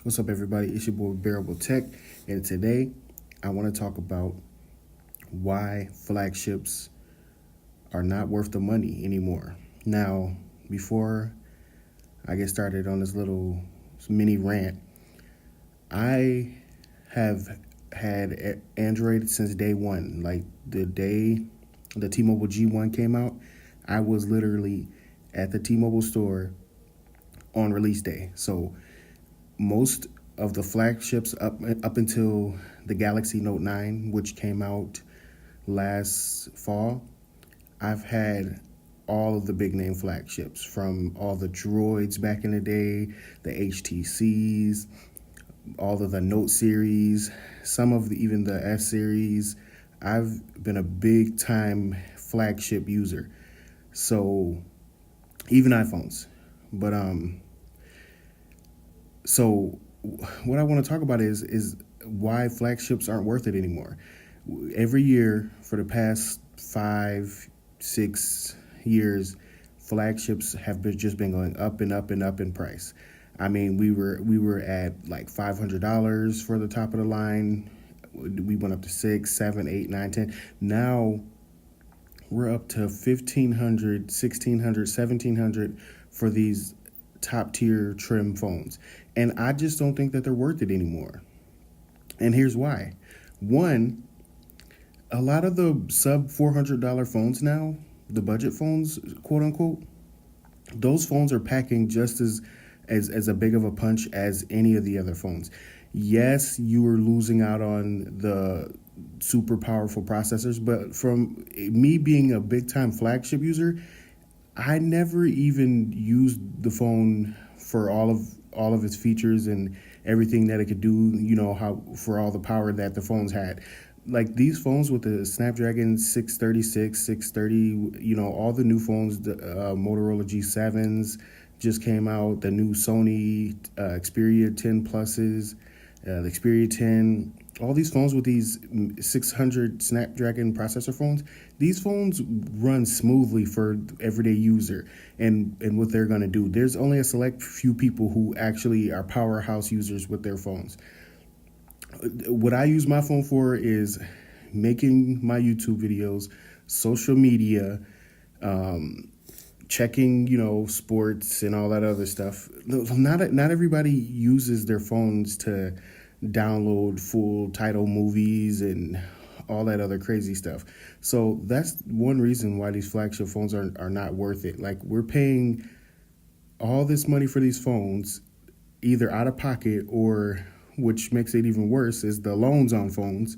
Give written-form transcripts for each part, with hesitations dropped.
What's up, everybody? It's your boy Bearable Tech, and today I want to talk about why flagships are not worth the money anymore. Now, before I get started on this little mini rant, I have had Android since day one. Like the day the T-Mobile G1 came out, I was literally at the T-Mobile store on release day. So most of the flagships up until the Galaxy Note 9, which came out last fall, I've had all of the big name flagships, from all the droids back in the day, the HTCs, all of the Note series, some of even the S series. I've been a big time flagship user. So even iPhones. But so what I want to talk about is why flagships aren't worth it anymore. Every year for the past 5, 6 years, flagships have just been going up and up and up in price. I mean, we were at like $500 for the top of the line. We went up to 6, 7, 8, 9, 10. Now we're up to 1,500, 1,600, 1,700 for these top tier trim phones. And I just don't think that they're worth it anymore. And here's why. One, a lot of the sub $400 phones now, the budget phones, quote unquote, those phones are packing just as a big of a punch as any of the other phones. Yes, you are losing out on the super powerful processors, but from me being a big time flagship user, I never even used the phone for all of its features and everything that it could do, how for all the power that the phones had. Like these phones with the Snapdragon 636, 630, all the new phones, the Motorola G7s just came out, the new Sony Xperia 10 Pluses, the Xperia 10, all these phones with these 600 Snapdragon processor phones, these phones run smoothly for everyday user and what they're going to do. There's only a select few people who actually are powerhouse users with their phones. What I use my phone for is making my YouTube videos, social media, checking, sports and all that other stuff. Not everybody uses their phones to download full title movies and all that other crazy stuff. So that's one reason why these flagship phones are not worth it. Like we're paying all this money for these phones either out of pocket, or which makes it even worse is the loans on phones.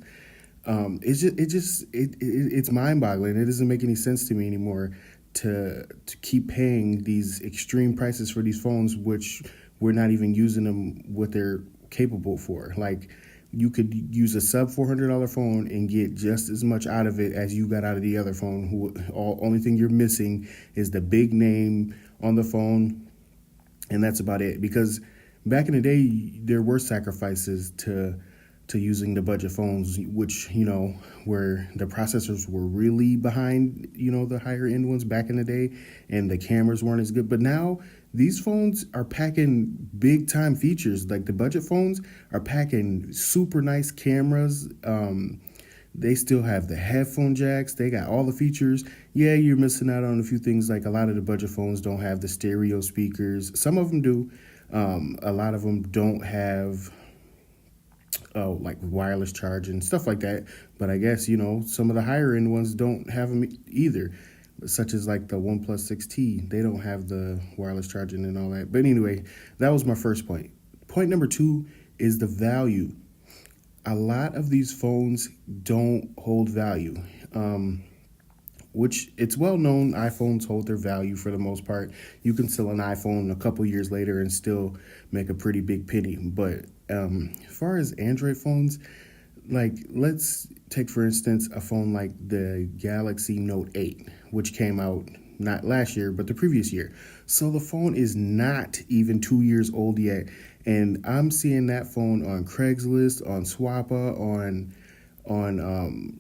It's mind boggling. It doesn't make any sense to me anymore to keep paying these extreme prices for these phones, which we're not even using them what they're capable for. Like you could use a sub $400 phone and get just as much out of it as you got out of the other phone. Only thing you're missing is the big name on the phone, and that's about it. Because back in the day, there were sacrifices to using the budget phones, which, where the processors were really behind, the higher end ones back in the day, and the cameras weren't as good. But now these phones are packing big time features. Like the budget phones are packing super nice cameras. They still have the headphone jacks. They got all the features. Yeah, you're missing out on a few things. Like a lot of the budget phones don't have the stereo speakers. Some of them do. A lot of them don't have like wireless charging and stuff like that. But I guess, some of the higher end ones don't have them either, such as like the OnePlus 6T. They don't have the wireless charging and all that. But anyway, that was my first point. Point number two is the value. A lot of these phones don't hold value. Which it's well known iPhones hold their value for the most part. You can sell an iPhone a couple years later and still make a pretty big penny. But as far as Android phones, like let's take for instance a phone like the Galaxy Note 8, which came out not last year but the previous year. So the phone is not even 2 years old yet, and I'm seeing that phone on Craigslist, on Swappa, on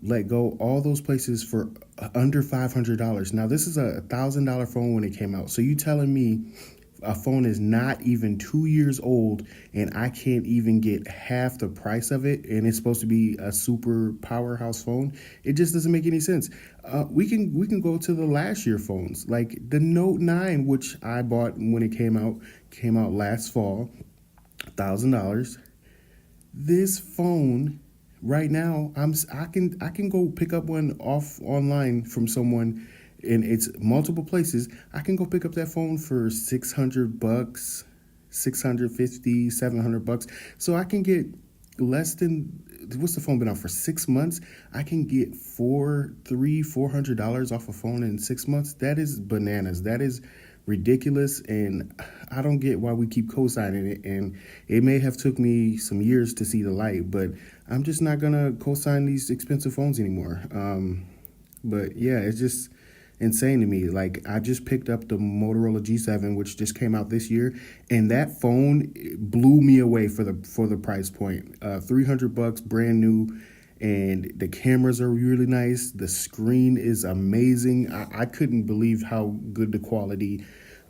Let Go, all those places for under $500. Now this is a $1,000 phone when it came out. So you telling me A phone is not even 2 years old, and I can't even get half the price of it, and it's supposed to be a super powerhouse phone. It just doesn't make any sense. We can go to the last year phones, like the Note 9, which I bought when it came out last fall, $1,000. This phone right now, I can go pick up one off online from someone, and it's multiple places. I can go pick up that phone for $600, 650, $700. So I can get less than, what's the phone been out for 6 months? I can get $400 off a phone in 6 months. That is bananas. That is ridiculous, and I don't get why we keep co-signing it. And it may have took me some years to see the light, but I'm just not gonna co-sign these expensive phones anymore. But yeah, it's just insane to me. Like, I just picked up the Motorola G7, which just came out this year, and that phone blew me away for the price point. $300, brand new, and the cameras are really nice. The screen is amazing. I couldn't believe how good the quality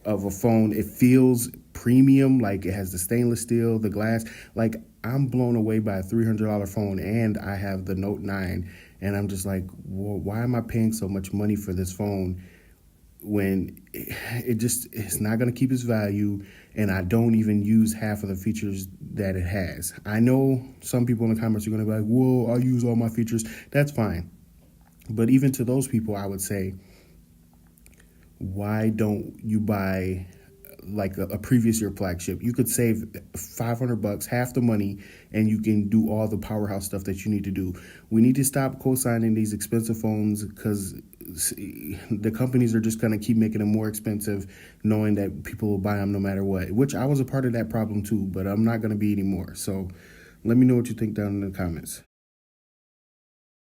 of a phone. It feels premium, like it has the stainless steel, the glass. Like, I'm blown away by a $300 phone, and I have the Note 9, and I'm just like, well, why am I paying so much money for this phone when it's not going to keep its value, and I don't even use half of the features that it has. I know some people in the comments are going to be like, well, I use all my features. That's fine. But even to those people, I would say, why don't you buy like a previous year flagship? You could save $500, half the money, and you can do all the powerhouse stuff that you need to do. We need to stop co-signing these expensive phones, because the companies are just going to keep making them more expensive, knowing that people will buy them no matter what, which I was a part of that problem too, but I'm not going to be anymore. So let me know what you think down in the comments.